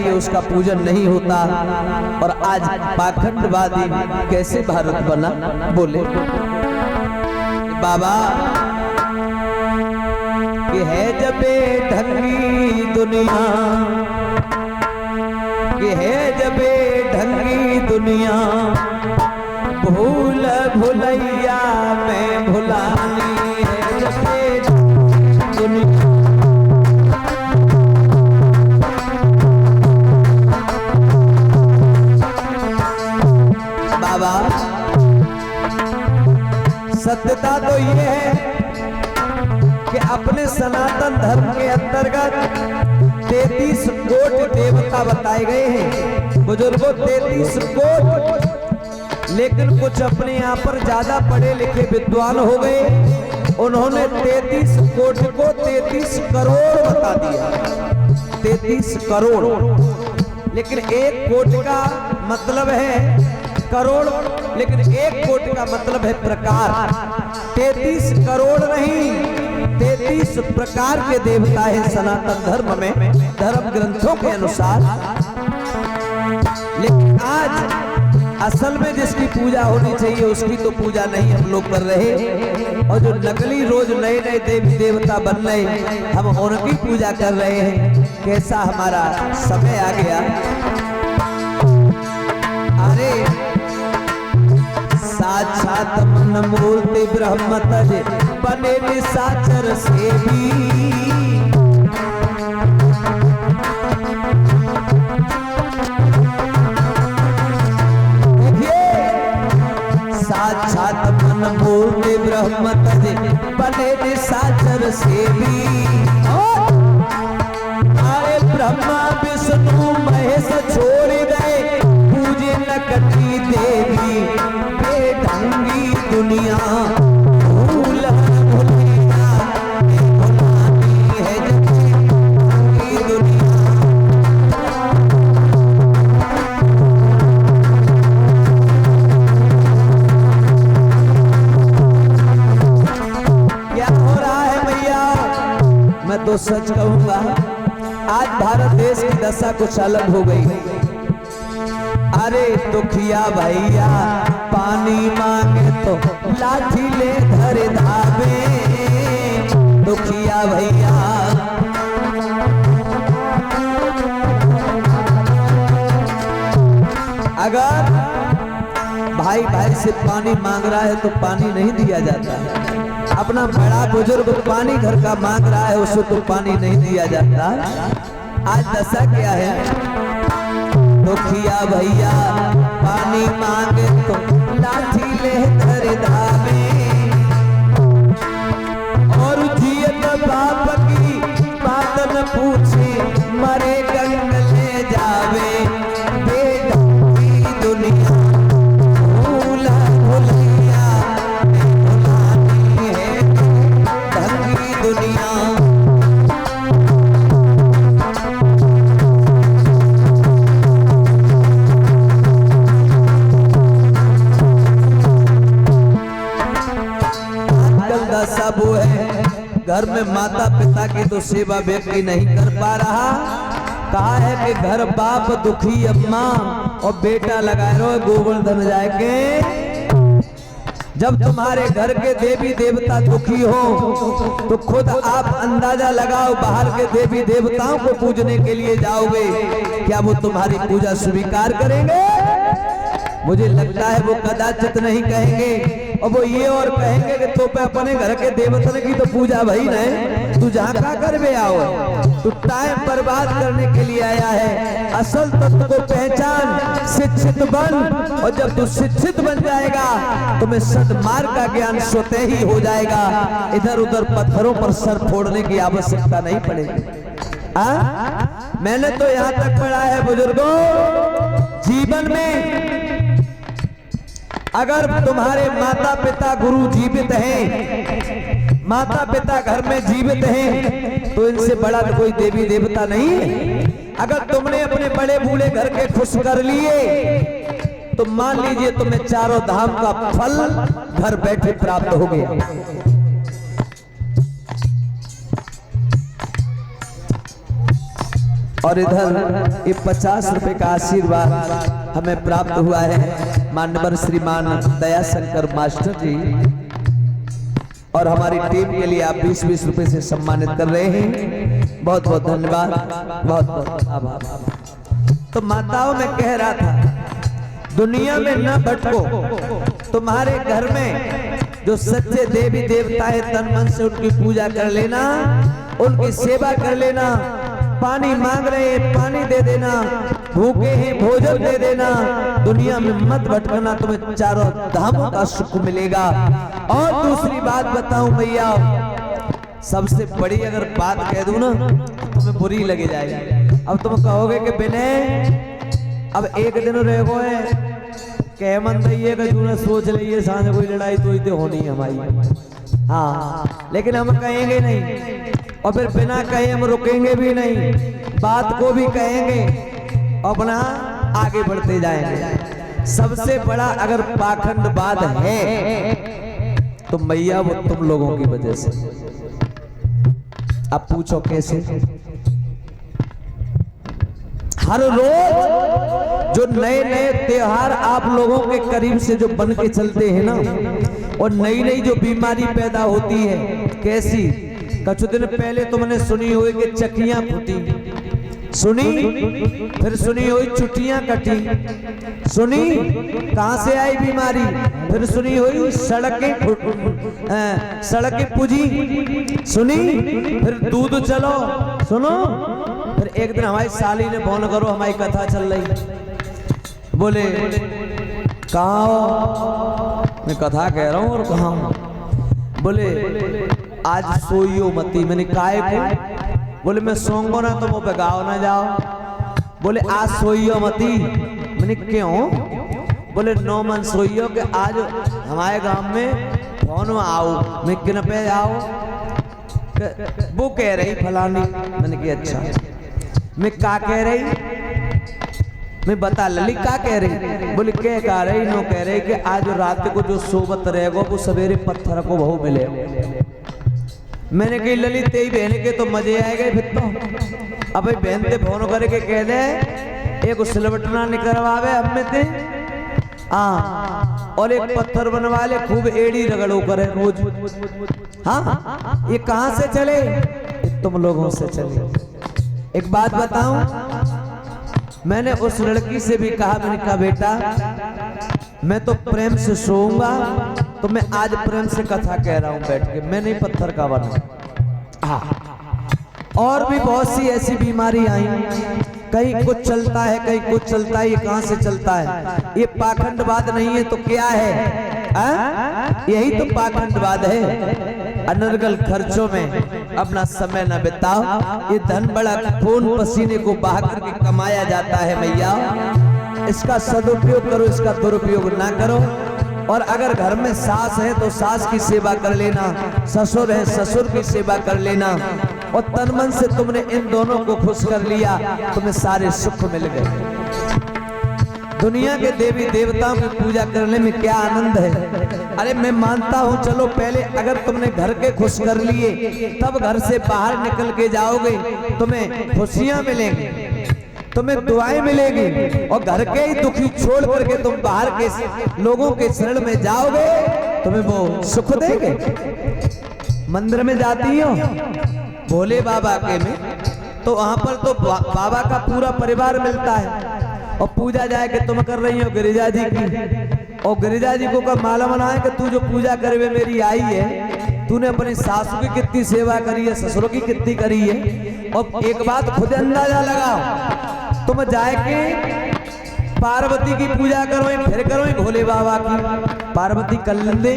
चाहिए उसका पूजन नहीं होता। और आज पाखंडवादी कैसे भारत बना? बोले बाबा कि है जबे ढंगी दुनिया, कि है जबे ढंगी दुनिया, भूल भुलैया में भुलानी है जबे दुनिया। बाबा सत्यता तो ये है कि अपने सनातन धर्म के अंतर्गत 33 कोट देवता बताए गए हैं बुजुर्गों, 33 कोट। लेकिन कुछ अपने यहाँ पर ज्यादा पढ़े लिखे विद्वान हो गए, उन्होंने 33 कोट को 33 करोड़ बता दिया। 33 करोड़, लेकिन एक कोट का मतलब है करोड़, लेकिन एक कोट का मतलब है प्रकार। 33 करोड़ नहीं, 33 प्रकार के देवता है सनातन धर्म में, धर्म ग्रंथों के अनुसार। लेकिन आज असल में जिसकी पूजा होनी चाहिए उसकी तो पूजा नहीं हम लोग कर रहे, और जो नकली रोज नए नए देवी देवता बन रहे हम उनकी पूजा कर रहे हैं। कैसा हमारा समय आ गया। अरे साक्षात मन मूर्ति ब्रह्म तज बने निशाचर सेवी, साक्षात मन मूर्ति ब्रह्म तज बने निशाचर सेवी। अरे ब्रह्मा विष्णु महेश छोड़ गए पूजे नकटी देवी, बेढंगी दुनिया भूल भुलैया भुलानी है जबे दुनिया। क्या हो रहा है भैया? मैं तो सच कहूंगा आज भारत देश की दशा कुछ अलग हो गई। अरे दुखिया भैया पानी मांगे तो लाठी ले धरे धावे, दुखिया भैया अगर भाई भाई से पानी मांग रहा है तो पानी नहीं दिया जाता। अपना बड़ा बुजुर्ग पानी घर का मांग रहा है उसको तो पानी नहीं दिया जाता। आज दशा क्या है? दुखिया भैया पानी मांगे तो लाठी ले धरे धावे, और जियत बाप की बात न पूछे मरे गंग ले जावे, बेढंगी दुनिया भूल भुलैया भुलानी है ढंगी दुनिया। सब है घर में माता पिता की तो सेवा व्यक्ति नहीं कर पा रहा। कहा है कि घर बाप दुखी अम्मा और बेटा लगाए रहो गोवर्धन जाके। जब तुम्हारे घर के देवी देवता दुखी हो तो खुद आप अंदाजा लगाओ, बाहर के देवी देवताओं को पूजने के लिए जाओगे, क्या वो तुम्हारी पूजा स्वीकार करेंगे? मुझे लगता है वो कदाचित नहीं कहेंगे, और वो ये और कहेंगे कि तो पे अपने घर के देवतन की तो पूजा भाई नहीं, तू जहाँ का कर बे आओ, तू टाइम बर्बाद करने के लिए आया है। असल तत्व को पहचान, शिक्षित बन, और जब तू शिक्षित बन जाएगा तुम्हें सद्मार्ग का ज्ञान स्वतः ही हो जाएगा। इधर उधर पत्थरों पर सर फोड़ने की आवश्यकता नहीं पड़ेगी। मैंने तो यहाँ तक पढ़ा है बुजुर्गों, जीवन में अगर तुम्हारे माता पिता गुरु जीवित हैं, माता पिता घर में जीवित हैं, तो इनसे बड़ा कोई देवी देवता नहीं है। अगर तुमने अपने बड़े बूढ़े घर के खुश कर लिए तो मान लीजिए तुम्हें चारों धाम का फल घर बैठे प्राप्त हो गया। और इधर ये 50 रुपए का आशीर्वाद हमें प्राप्त हुआ है मानवर श्रीमान दया शंकर मास्टर जी, और हमारी टीम के लिए आप 20-20 रुपए से सम्मानित कर रहे हैं। बहुत बहुत धन्यवाद, बहुत बहुत आभार। तो माताओं में कह रहा था दुनिया में न भटको, तुम्हारे घर में जो सच्चे देवी देवता है तन मन से उनकी पूजा कर लेना, उनकी सेवा कर लेना। पानी मांग रहे हैं पानी दे देना, भूखे हैं भोजन दे देना। दुनिया में मत भटकना, तुम्हें चारों धामों का सुख मिलेगा। और दूसरी बात बताऊं भैया, सबसे बड़ी अगर बात कह दूं ना तुम्हें बुरी लगे जाएगी। अब तुम कहोगे कि बिने अब एक दिन रह गए कह मन रही है सोच लीजिए सांझ कोई लड़ाई तो होनी है हमारी, हाँ, लेकिन हम कहेंगे नहीं और फिर बिना कहे हम रुकेंगे भी नहीं, बात को भी कहेंगे, अपना आगे बढ़ते जाएंगे। सबसे बड़ा अगर पाखंडवाद है तो मैया वो तुम लोगों की वजह से। अब पूछो कैसे? हर रोज जो नए नए त्योहार आप लोगों के करीब से जो बन के चलते हैं ना, और नई नई जो बीमारी पैदा होती है, कैसी? कुछ दिन पहले तुमने सुनी हुई कि चक्कियां फूटी, सुनी, फिर सुनी हुई चुटियां कटी, सुनी कहां से आई बीमारी, फिर सुनी हुई सड़कें पुजी, सुनी, फिर दूध चलो, सुनो। फिर एक दिन हमारी साली ने फोन करो, हमारी कथा चल रही, बोले कहाँ हो? मैं कथा कह रहा हूँ और कहाँ हूँ? बोले आज सोइयो मती। मैंने काहे को? बोले मैं सोऊंगा ना तो वो पे गाओ ना जाओ। बोले आज सोइयो मती। मैंने क्यों? बोले 9 मन सोइयो कि आज हमारे गांव में फोन में आओ। मैं किन पे आओ? वो कह रही फलानी। मैंने कहा अच्छा। मैं का कह रही? मैं बता लली का कह रही? बोले क्या कह रही? नो कह रही कि आज रात को जो सोबत रहेगा वो सवेरे पत्थर को बहु मिले। मैंने कही ललित तेरी बहन के तो मजे आएगा फिर तो। अब बहन ते फोन करके कह दे एक सिलवटना निकलवावे अब में ते, हाँ, और एक पत्थर बनवा ले, खूब एड़ी रगड़ो करे रोज। हाँ, ये कहां से चले? तुम लोगों से चले। एक बात बताऊं, मैंने उस लड़की से भी कहा, मैंने कहा बेटा मैं तो प्रेम से सोऊंगा, तो मैं आज प्रेम से कथा कह रहा हूं बैठ के, मैं नहीं पत्थर का बना। और भी बहुत सी ऐसी बीमारी आई, कहीं कुछ चलता है कहीं कुछ चलता है, ये कहां से चलता है? ये पाखंडवाद नहीं है तो क्या है? यही तो पाखंडवाद है। अनर्गल खर्चों में अपना समय न बिताओ। ये धन बड़ा खून पसीने को बहा करके कमाया जाता है भैया, इसका सदुपयोग करो, इसका दुरुपयोग ना करो। और अगर घर में सास है तो सास की सेवा कर लेना, ससुर है ससुर की सेवा कर लेना, और तन मन से तुमने इन दोनों को खुश कर लिया, तुम्हें सारे सुख मिल गए। दुनिया के देवी देवताओं की पूजा करने में क्या आनंद है। अरे मैं मानता हूँ, चलो पहले अगर तुमने घर के खुश कर लिए तब घर से बाहर निकल के जाओगे, तुम्हें खुशियां मिलेंगी, तुम्हें दुआएं मिलेगी, और घर के ही दुखी छोड़ करके तुम बाहर के लोगों के शरण में जाओगे, तुम्हें वो सुख देंगे। मंदिर में जाती हो भोले बाबा के में, तो वहां पर तो बाबा का पूरा परिवार मिलता है, और पूजा जाए कि तुम कर रही हो गिरिजा जी की, और गिरिजा जी को कब मालूम ना है कि तू जो पूजा करे मेरी आई है, तूने अपनी सासू की कितनी सेवा करी है, ससुरों की कितनी करी है। और एक बात खुद अंदाजा लगाओ, तुम जाए के पार्वती की पूजा करो फिर करो भोले बाबा की, पार्वती कर लेंदे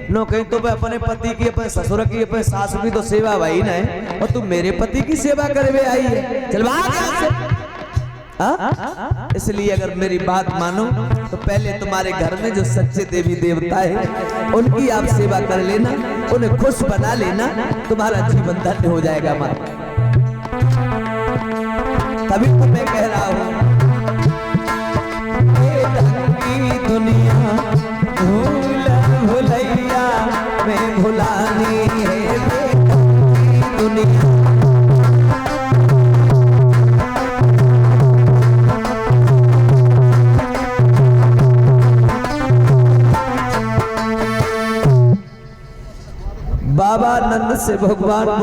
नो कहीं तो अपने पति की, अपने ससुर की, अपने सासू की तो सेवा भाई ना है, और तू मेरे पति की सेवा करे आई है, चल भाग यहाँ से। इसलिए अगर मेरी बात मानो तो पहले तुम्हारे घर में जो सच्चे देवी देवता है उनकी आप सेवा कर लेना, उन्हें खुश बना लेना, तुम्हारा जीवन धन्य हो जाएगा माँ। तभी तो मैं कह रहा हूँ दुनिया भूलैया में भुलानी है दुनिया। बाबा नंद से भगवान